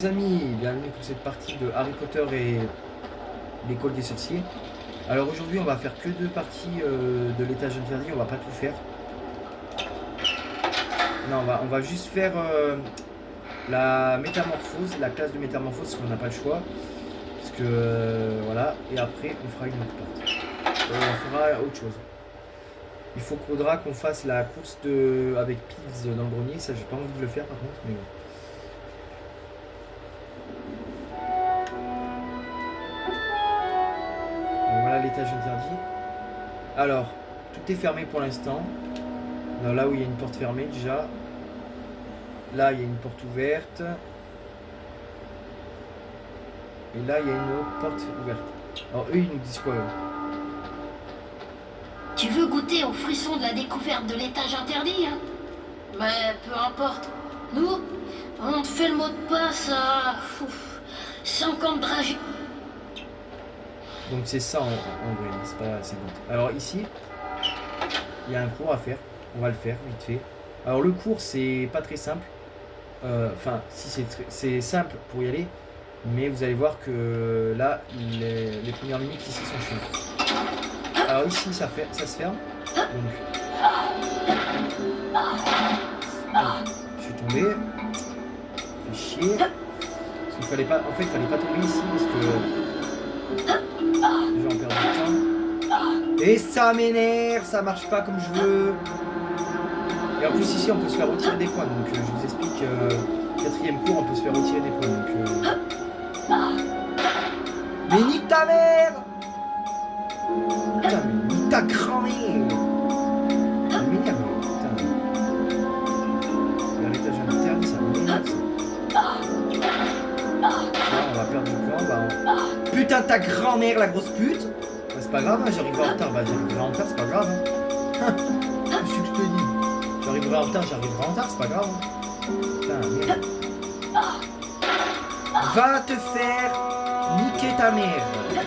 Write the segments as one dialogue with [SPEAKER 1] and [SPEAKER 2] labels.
[SPEAKER 1] Les amis, bienvenue pour cette partie de Harry Potter et l'école des sorciers. Alors aujourd'hui on va faire que 2 parties de l'étage interdit, on va pas tout faire. Non, on va juste faire la métamorphose, la classe de métamorphose parce qu'on n'a pas le choix. Parce que voilà, et après on fera une autre partie. On fera autre chose. Il faudra qu'on fasse la course avec Peeves dans le grenier, ça j'ai pas envie de le faire par contre, mais bon. Voilà l'étage interdit. Alors, tout est fermé pour l'instant. Là où il y a une porte fermée déjà. Là, il y a une porte ouverte. Et là, il y a une autre porte ouverte. Alors, eux, ils nous disent quoi, eux?
[SPEAKER 2] Tu veux goûter au frisson de la découverte de l'étage interdit, hein? Mais peu importe. Nous, on te fait le mot de passe à 50 dragées.
[SPEAKER 1] Donc c'est ça en vrai, c'est pas 50. Alors ici, il y a un cours à faire. On va le faire vite fait. Alors le cours, c'est pas très simple. Enfin, si c'est simple pour y aller. Mais vous allez voir que là, les premières minutes ici sont chiantes. Alors ici, ça se ferme. Donc, je suis tombé. Fait chier. Parce qu'il fallait pas, en fait, il fallait pas tomber ici parce que j'en perds du temps. Et ça m'énerve, ça marche pas comme je veux. Et en plus ici, on peut se faire retirer des points. Donc je vous explique, quatrième cours, on peut se faire retirer des points. Donc, mais nique ta mère! Putain, mais nique ta grand-mère! Ça m'énerve, putain. L'étage interdit, ça m'énerve, ça. Là, on va perdre du plan. Putain, ta grand-mère, la grosse pute! Bah, c'est pas grave, hein, j'arriverai en retard. Bah, j'arriverai en retard, c'est pas grave. Hein. Qu'est-ce que je te dis? J'arriverai en retard, c'est pas grave. Hein. Putain, merde. Va te faire niquer ta mère! Voilà.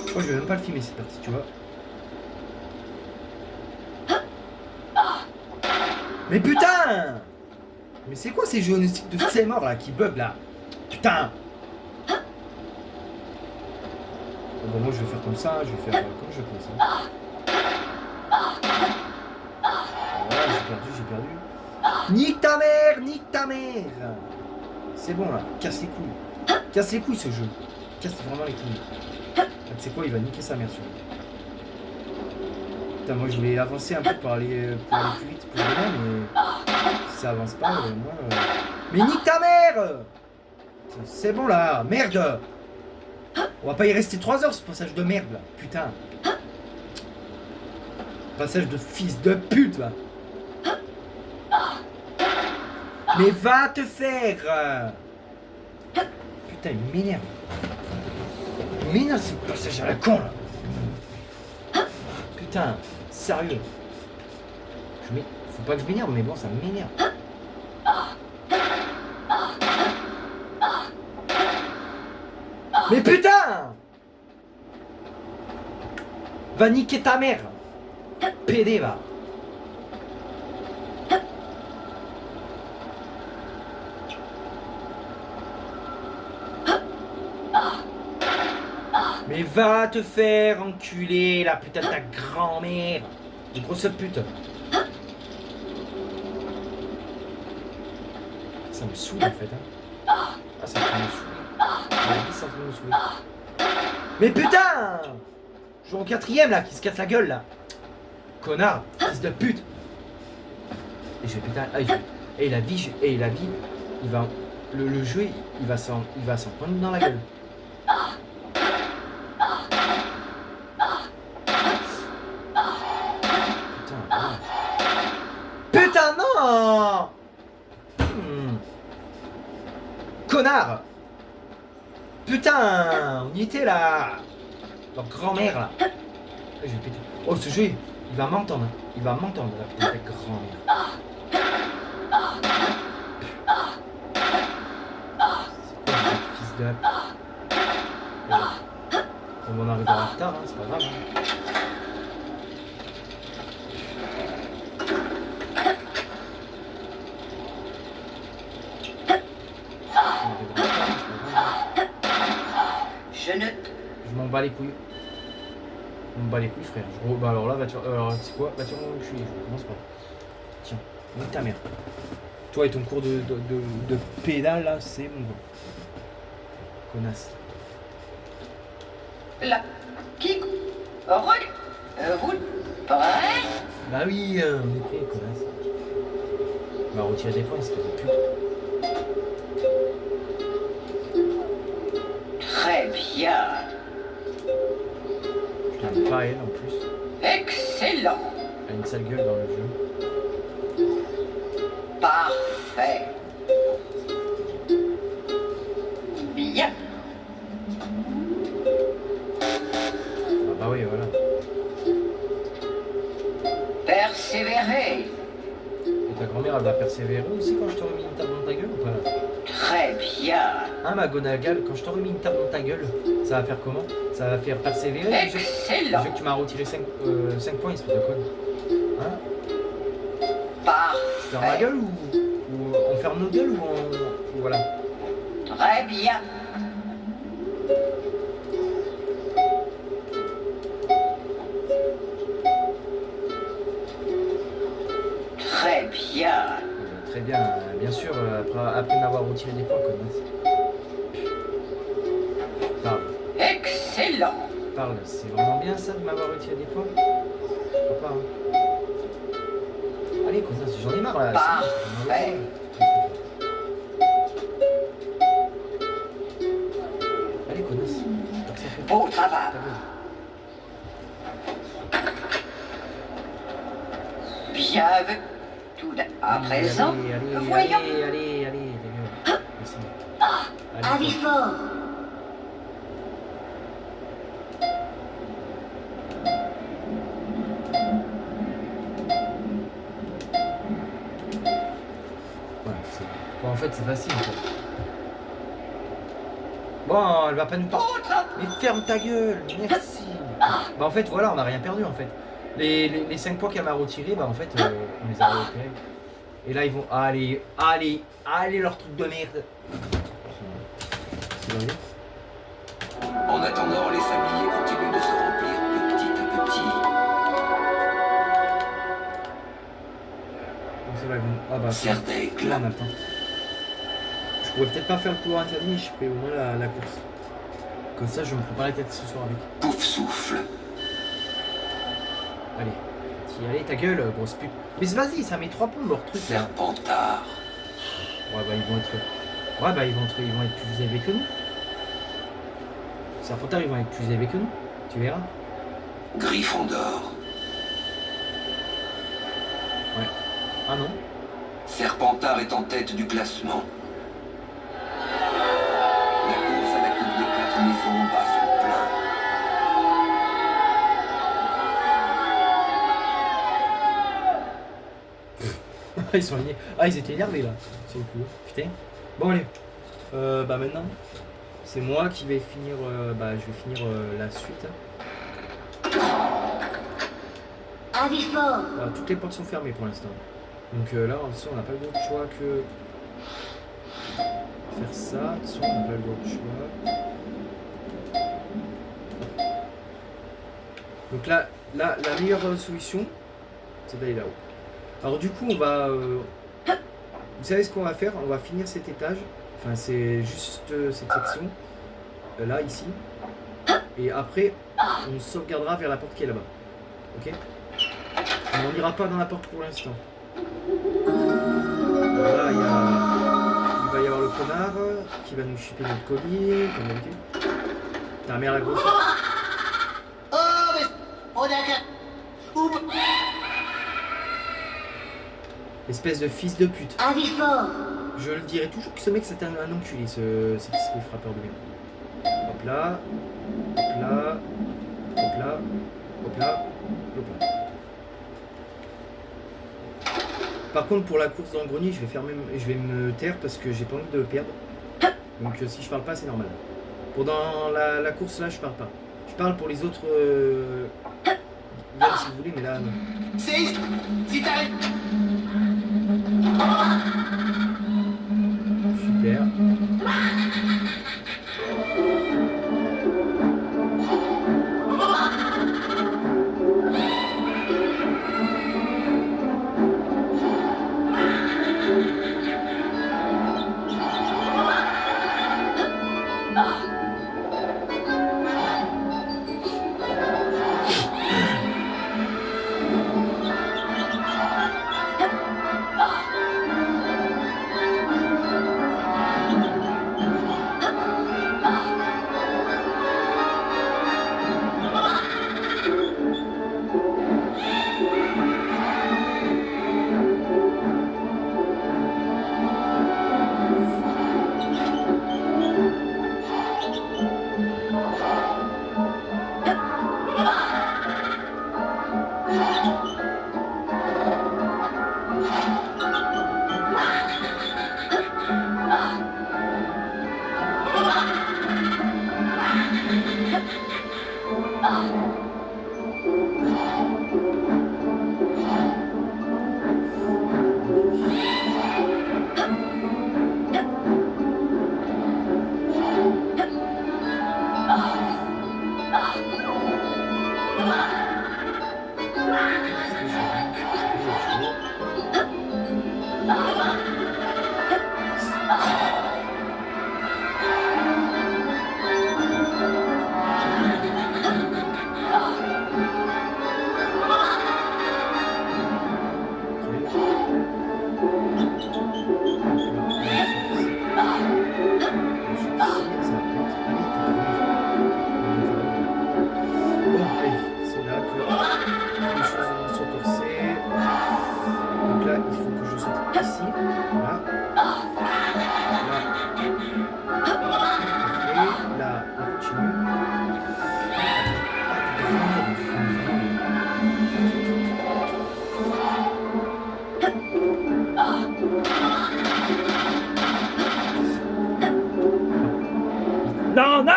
[SPEAKER 1] Je crois que je vais même pas le filmer cette partie, tu vois. Mais putain! Mais c'est quoi ces journalistiques de ces morts là qui bug là? Putain! Bon, moi je vais faire comme ça, je vais faire comme je pense. Hein. Voilà, j'ai perdu. Nique ta mère! C'est bon là, casse les couilles. Casse les couilles ce jeu. Casse vraiment les couilles. Tu sais quoi, il va niquer sa mère sur lui. Putain, moi je vais avancer un peu pour aller plus vite pour le moment, mais si ça avance pas, moi. Mais nique ta mère! C'est bon là, merde! On va pas y rester 3 heures ce passage de merde là, putain! Passage de fils de pute là! Mais va te faire! Putain, il m'énerve! Il m'énerve ce passage à la con là! Putain, sérieux! Faut pas que je m'énerve, mais bon, ça m'énerve! Mais putain! Va niquer ta mère! PD va! Mais va te faire enculer la putain de ta grand-mère! Une grosse pute! Ça me saoule en fait. Hein. Ah, ça me saoule. Mais putain! Je joue au 4ème là, qui se casse la gueule là! Connard! Fils de pute! Et je vais péter un... Et la vie, il va... Le jeu, il va s'en prendre dans la gueule. Putain, non! Connard! Putain! On y était là! Leur grand-mère là! Je vais péter. Oh, ce jeu, il va m'entendre. Hein. Il va m'entendre, la putain de grand-mère. C'est quoi, fils de... On va arriver en retard, hein, c'est pas grave. Hein. m'en bats les couilles. Je m'en bats les couilles, frère. Bah alors là, va te faire. Alors, tu sais quoi? Va te faire mon cul. Je commence pas. Tiens, nique ta mère. Toi et ton cours de pédale là, c'est mon gars. Connasse.
[SPEAKER 3] Là. Qui roule. Roule. Prêt.
[SPEAKER 1] Bah oui, on est prêt, connasse. On va retirer des points, espèce de pute.
[SPEAKER 3] Très bien.
[SPEAKER 1] Putain, pas elle en plus.
[SPEAKER 3] Excellent.
[SPEAKER 1] Elle a une sale gueule dans le jeu.
[SPEAKER 3] Parfait. Bien.
[SPEAKER 1] Bah oui, voilà.
[SPEAKER 3] Persévérer.
[SPEAKER 1] Et ta grand-mère, elle va persévérer aussi quand je t'aurai mis une table dans ta gueule ou pas là?
[SPEAKER 3] Très bien.
[SPEAKER 1] Hein, McGonagall, quand je t'aurai mis une table dans ta gueule, ça va faire comment? Ça va faire persévérer le jeu
[SPEAKER 3] Excellent.
[SPEAKER 1] que tu m'as retiré 5 points, espèce de conne. Hein? Tu fermes ma
[SPEAKER 3] Parfait.
[SPEAKER 1] gueule ou on ferme nos gueules ou ou voilà.
[SPEAKER 3] Très bien. Très bien.
[SPEAKER 1] Très bien sûr, après m'avoir retiré des points, connasse.
[SPEAKER 3] Excellent.
[SPEAKER 1] Parle, c'est vraiment bien ça de m'avoir retiré des points? Je crois pas, hein. Allez, connasse, j'en ai marre là.
[SPEAKER 3] Parfait.
[SPEAKER 1] Allez, connasse. Ça fait
[SPEAKER 3] Beau travail.
[SPEAKER 1] ta gueule.
[SPEAKER 3] Bien vu. Tout à présent, voyons.
[SPEAKER 1] Allez, ta gueule. Merci.
[SPEAKER 2] Avis fort.
[SPEAKER 1] Ouais, bon, en fait, c'est facile. En fait. Bon, elle va pas nous parler. Mais ferme ta gueule, merci. Bah, en fait, voilà, on n'a rien perdu en fait. Les 5 points qu'elle m'a retirés, bah, en fait, on les a récupérés. Et là, ils vont. Allez, leur truc de merde. C'est vrai.
[SPEAKER 4] En attendant, les sabliers continuent de se remplir petit à petit.
[SPEAKER 1] Bon, ça va, ils vont. Ah, bah,
[SPEAKER 4] Certains
[SPEAKER 1] là,
[SPEAKER 4] éclats.
[SPEAKER 1] on a le temps. Je pourrais peut-être pas faire le couloir interdit, mais je ferai au moins la course. Comme ça, je me prends pas la tête ce soir avec.
[SPEAKER 4] Pouf souffle.
[SPEAKER 1] Allez. Allez, ta gueule, grosse pute. Mais vas-y, ça met 3 points de leur truc là.
[SPEAKER 4] Serpentard.
[SPEAKER 1] Ouais, bah, ils vont être plus élevés que nous. Serpentard, ils vont être plus élevés que nous. Tu verras.
[SPEAKER 4] Gryffondor.
[SPEAKER 1] Ouais. Ah non.
[SPEAKER 4] Serpentard est en tête du classement. La course à la coupe des 4 maisons bat son plein.
[SPEAKER 1] Ils sont alignés. Ah, ils étaient énervés là. C'est cool. Putain. Bon, allez. Bah maintenant, c'est moi qui vais finir. Je vais finir la suite.
[SPEAKER 2] Avis fort.
[SPEAKER 1] Voilà, toutes les portes sont fermées pour l'instant. Donc là, en fait, on n'a pas le d'autre choix que faire ça. De toute façon, on n'a pas le d'autre choix. Donc là, la meilleure solution, c'est d'aller là-haut. Alors du coup, on va... vous savez ce qu'on va faire? On va finir cet étage. Enfin, c'est juste cette section. Là, ici. Et après, on sauvegardera vers la porte qui est là-bas. Ok? Mais on n'ira pas dans la porte pour l'instant. Là, il va y avoir le connard qui va nous chipper notre collier, comme d'habitude. Ta mère la grosse.
[SPEAKER 2] Oh, mais... Oh, d'accord.
[SPEAKER 1] Espèce de fils de pute.
[SPEAKER 2] Avis fort.
[SPEAKER 1] Je le dirai toujours que ce mec c'était un enculé, cet esprit frappeur de merde. Hop là, hop là, hop là, hop là, hop là. Par contre, pour la course dans le grenier, je vais me taire parce que j'ai pas envie de perdre. Donc si je parle pas, c'est normal. Pendant la course là, je parle pas. Je parle pour les autres si vous voulez, mais là non.
[SPEAKER 3] Si t'arrêtes.
[SPEAKER 1] Super. ça va peut-être. Allez, t'as permis. Bon, allez, c'est là que les choses vont se corser. Donc là, il faut que je saute ici. Voilà. Là, on continue. Non, non!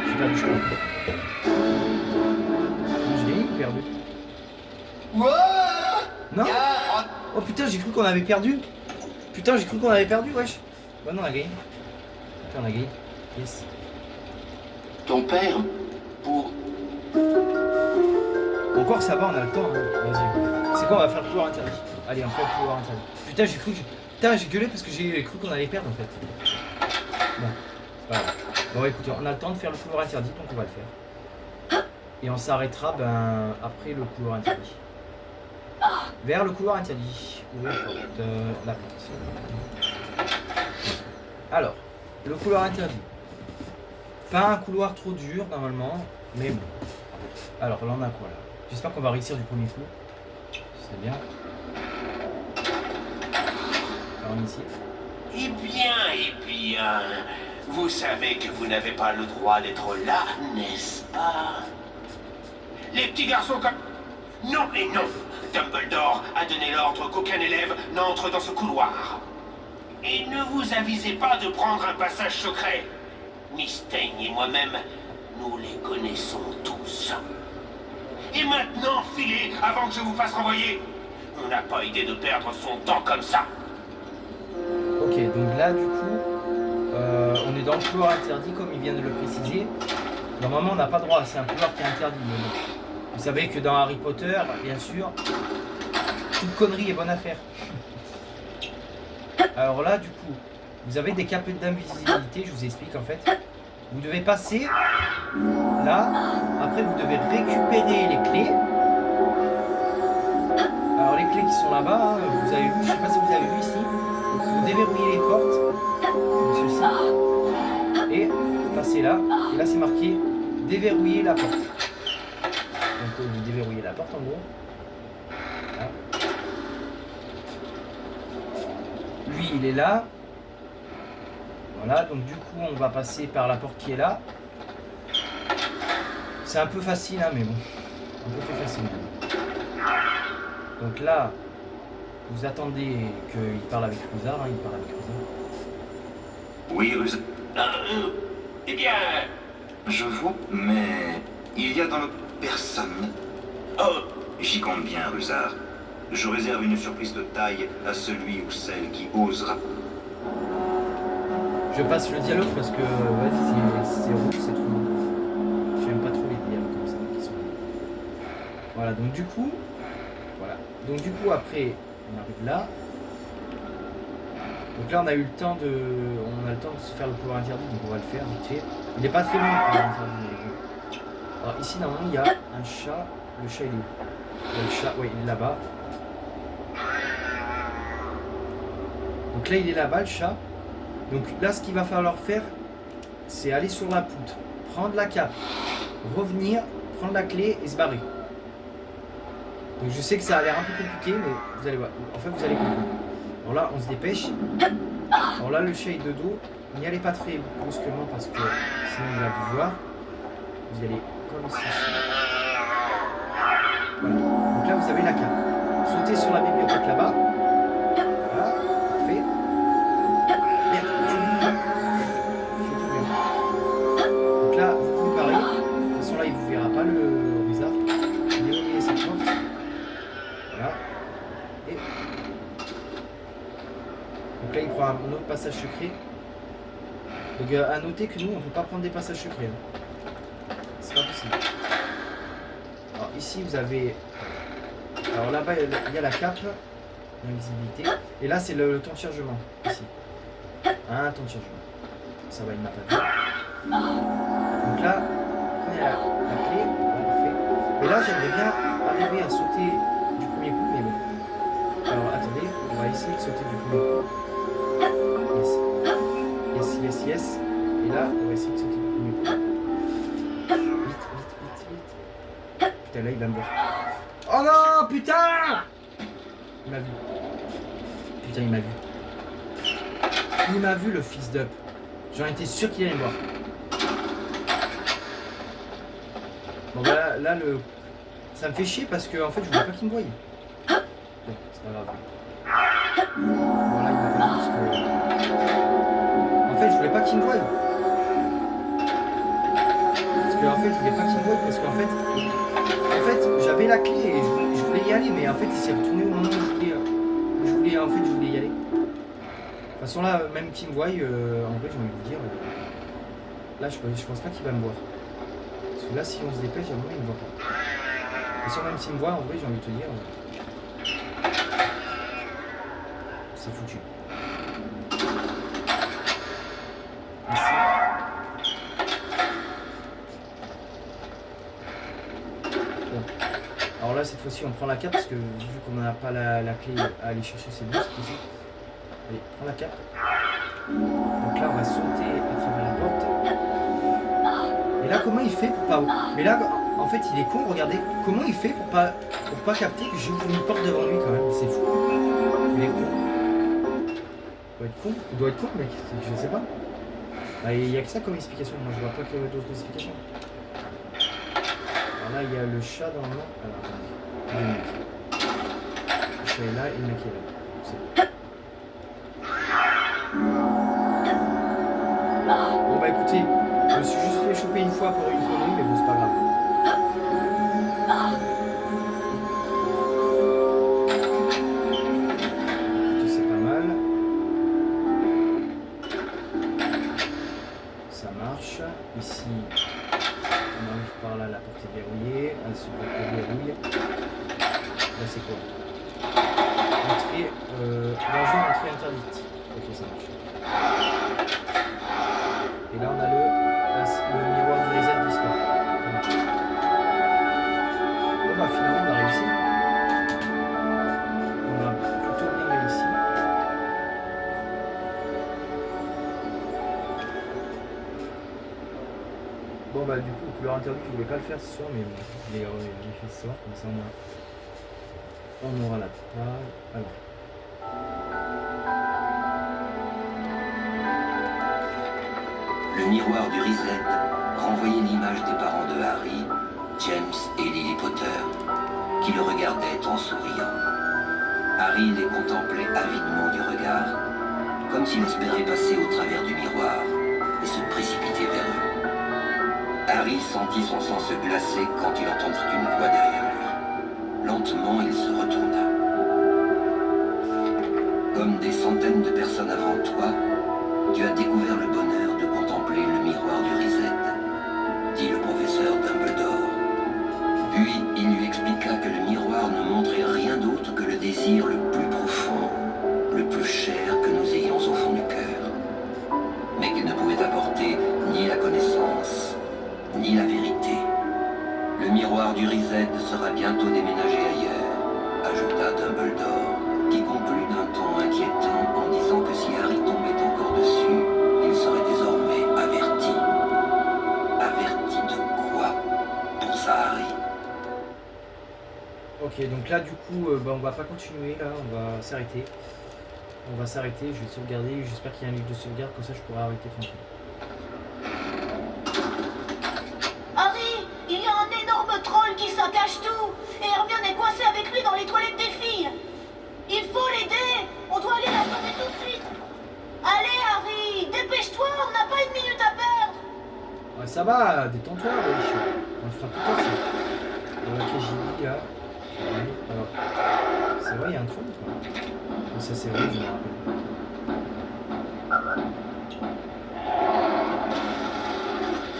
[SPEAKER 1] J'ai perdu, je crois. J'ai gagné ou perdu? Non? Oh putain, j'ai cru qu'on avait perdu. Putain, j'ai cru qu'on avait perdu, wesh. Bah non, on a gagné. Putain, on a gagné. Yes.
[SPEAKER 4] Ton père, pour...
[SPEAKER 1] Encore ça va, on a le temps. Hein. Vas-y. C'est quoi, on va faire le couloir interdit. Allez, on fait le couloir interdit. Putain, j'ai gueulé parce que j'ai cru qu'on allait perdre en fait. Bon, c'est pas grave. Bon, écoutez, on a le temps de faire le couloir interdit, donc on va le faire. Et on s'arrêtera après le couloir interdit. Vers le couloir interdit. Ouvrir la porte. Alors, le couloir interdit. Pas un couloir trop dur normalement, mais bon. Alors là on a quoi là? J'espère qu'on va réussir du premier coup. C'est bien. Alors ici.
[SPEAKER 5] Eh bien, vous savez que vous n'avez pas le droit d'être là, n'est-ce pas? Les petits garçons comme... Non et non, Dumbledore a donné l'ordre qu'aucun élève n'entre dans ce couloir. Et ne vous avisez pas de prendre un passage secret. Miss Teigne et moi-même, nous les connaissons tous. Et maintenant, filez avant que je vous fasse renvoyer. On n'a pas idée de perdre son temps comme ça.
[SPEAKER 1] Ok, donc là du coup, on est dans le couloir interdit comme il vient de le préciser. Normalement on n'a pas droit, c'est un couloir qui est interdit. Mais bon. Vous savez que dans Harry Potter, bien sûr, toute connerie est bonne affaire. Alors là du coup, vous avez des capes d'invisibilité, je vous explique en fait. Vous devez passer là, après vous devez récupérer les clés. Alors les clés qui sont là-bas, hein, vous avez vu, je sais pas si vous avez vu ici, pour déverrouiller les portes, comme ceci, et passer là, et là c'est marqué déverrouiller la porte. Donc vous déverrouillez la porte en gros. Là. Lui il est là. Voilà, donc du coup on va passer par la porte qui est là. C'est un peu facile hein, mais bon. Un peu plus facile. Donc là, vous attendez qu'il parle avec Ruzard, hein, il parle avec Ruzard.
[SPEAKER 4] Oui, Ruzard.
[SPEAKER 5] Eh bien...
[SPEAKER 4] Je vois, mais il y a dans le personne.
[SPEAKER 5] Oh,
[SPEAKER 4] J'y compte bien, Ruzard. Je réserve une surprise de taille à celui ou celle qui osera.
[SPEAKER 1] Je passe le dialogue parce que ouais, c'est rouge, c'est trop. J'aime pas trop les dialogues comme ça qui sont. Voilà, donc du coup. Voilà. Donc du coup après, on arrive là. Donc là on a eu le temps de. On a le temps de se faire le couloir interdit, donc on va le faire vite fait. Il n'est pas très long le couloir interdit, mais bon. Alors ici normalement il y a un chat. Le chat il est où? Le chat, ouais, il est là-bas. Donc là il est là-bas le chat. Donc là ce qu'il va falloir faire, c'est aller sur la poutre, prendre la cape, revenir, prendre la clé et se barrer. Donc je sais que ça a l'air un peu compliqué, mais vous allez voir. En fait vous allez comprendre. Alors là on se dépêche. Alors là le chat est de dos. N'y allez pas très brusquement parce que sinon il va vous voir. Vous allez comme ceci. Voilà. Donc là vous avez la cape. Sautez sur la bibliothèque là-bas. Voilà, parfait. Merde, donc là vous pouvez parler. De toute façon là il vous verra pas le Ruzard. Dérouillez cette porte. Voilà. Et donc là il prend un autre passage secret. Donc à noter que nous on ne peut pas prendre des passages secrets. Hein. C'est pas possible. Alors ici vous avez. Alors là-bas il y a la cape d'invisibilité. Et là c'est le temps de chargement. Ici. Un temps de chargement. Ça va, il m'a pas vu. Donc là, prenez la clé. Voilà, parfait. Et là j'aimerais bien arriver à sauter du premier coup, mais bon. Alors attendez, on va essayer de sauter du premier coup. Yes. Yes, yes, yes. Et là, on va essayer de sauter mieux. Vite, vite, vite, vite. Putain, là, il va me voir. Oh non, putain! Il m'a vu. Putain, il m'a vu. Il m'a vu, le fils d'up. J'en étais sûr qu'il allait me voir. Bon, bah là, le... ça me fait chier parce que en fait, je voulais pas qu'il me voie. Bon, c'est pas grave. Voilà, il m'a pas vu parce que... En fait, je voulais pas qu'il me voie. Parce que en fait, je voulais pas qu'il me voie parce qu'en fait... En fait, j'avais la clé et je voulais y aller, mais en fait, il s'est retourné au moment où je voulais y aller. De toute façon, là, même qu'il me voie, en vrai, j'ai envie de vous dire... Là, je pense pas qu'il va me voir. Parce que là, si on se dépêche, à un moment, il me voit pas. De toute façon, même s'il me voit, en vrai, j'ai envie de te dire... C'est foutu. Ici. Bon. Alors là, cette fois-ci, on prend la cape parce que vu qu'on n'a pas la clé à aller chercher, c'est bon, c'est ici. Allez, prends la cape. Donc là, on va sauter à travers la porte. Et là, comment il fait pour pas... Mais là, en fait, il est con, regardez. Comment il fait pour pas capter que j'ouvre une porte devant lui quand même. C'est fou. Il est con. Il doit être con, mec. Je sais pas. Bah, il n'y a que ça comme explication. Moi, je vois pas que d'autres explications. Alors là, il y a le chat dans le nom. Alors, attendez. Le mec. Le chat est là et le mec est là. Bon, bah écoutez, je me suis juste fait choper une fois pour une connerie, mais bon, c'est pas grave. C'est pas mal. Ça marche. Ici, on arrive par là, la porte est verrouillée. Elle se verrouille. Là, c'est quoi? Entrée, danger, entrée interdite. Ok, ça marche. Et là, on a le miroir du reset d'histoire. Bon, bah finalement, on a réussi. On a plutôt bien réussi. Bon, bah du coup, couleur interdite, je voulais pas le faire ce soir, mais bon, je l'ai fait ce soir. Comme ça, on aura la totale. Alors.
[SPEAKER 6] Le miroir du reset renvoyait l'image des parents de Harry, James et Lily Potter, qui le regardaient en souriant. Harry les contemplait avidement du regard, comme s'il espérait passer au travers du miroir et se précipiter vers eux. Harry sentit son sang se glacer quand il entendit une voix derrière lui. Lentement, il se retourna. Comme des centaines de personnes avant toi, tu as découvert le bonheur de contempler le miroir du reset, dit le professeur Dumbledore. Puis il lui expliqua que le miroir ne montrait rien d'autre que le désir le plus profond, le plus cher que nous ayons au fond du cœur, mais qu'il ne pouvait apporter ni la connaissance, ni la vérité. Le miroir du reset sera bientôt déménagé ailleurs, ajouta Dumbledore, qui conclut d'un ton inquiétant en disant que si Harry tombait encore dessus, il serait désormais averti. Averti de quoi? Pour ça, Harry.
[SPEAKER 1] Ok, donc là, du coup, bah, on va pas continuer, là, on va s'arrêter. On va s'arrêter, je vais sauvegarder, j'espère qu'il y a un livre de sauvegarde, comme ça je pourrai arrêter tranquille.
[SPEAKER 2] Harry, il y a un énorme troll qui saccage tout. Et Hermione est coincée avec lui dans les toilettes des filles. Il faut l'aider. On doit aller la sauver tout de suite. Allez, Harry, dépêche-toi, on n'a pas une minute à perdre.
[SPEAKER 1] Ouais, ça va, détends-toi, wesh. On le fera plus tard, ça. Ok, j'ai dit là. Alors, c'est vrai, il y a un troll, quoi. Mais ça, c'est vrai, je me rappelle.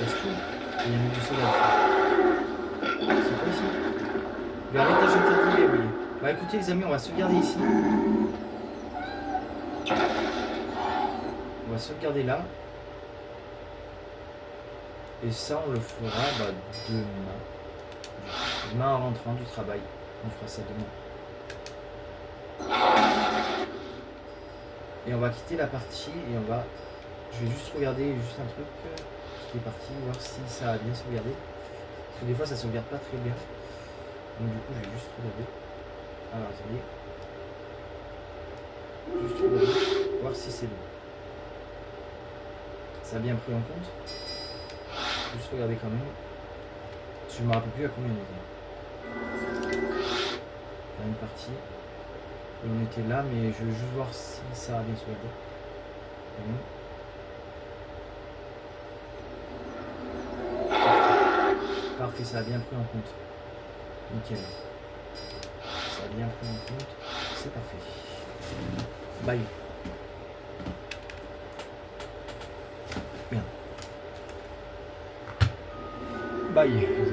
[SPEAKER 1] Est-ce que il y a un du soleil? C'est quoi ici? Vers l'étage interdit, oui. Bah écoutez les amis, on va sauvegarder ici. On va sauvegarder là. Et ça, on le fera bah, demain. Demain en rentrant du travail. On fera ça demain. Et on va quitter la partie et on va Je vais juste regarder juste un truc qui est parti, voir si ça a bien sauvegardé. Parce que des fois ça sauvegarde pas très bien. Donc du coup je vais juste regarder. Alors attendez. Juste regarder, voir si c'est bon. Ça a bien pris en compte. Juste regarder quand même. Je me rappelle plus à combien on était. Une partie. Et on était là, mais je veux juste voir si ça a bien sauvegardé. Parfait, ça a bien pris en compte. Nickel. Ça a bien pris en compte. C'est parfait. Bye. Bien. Bye.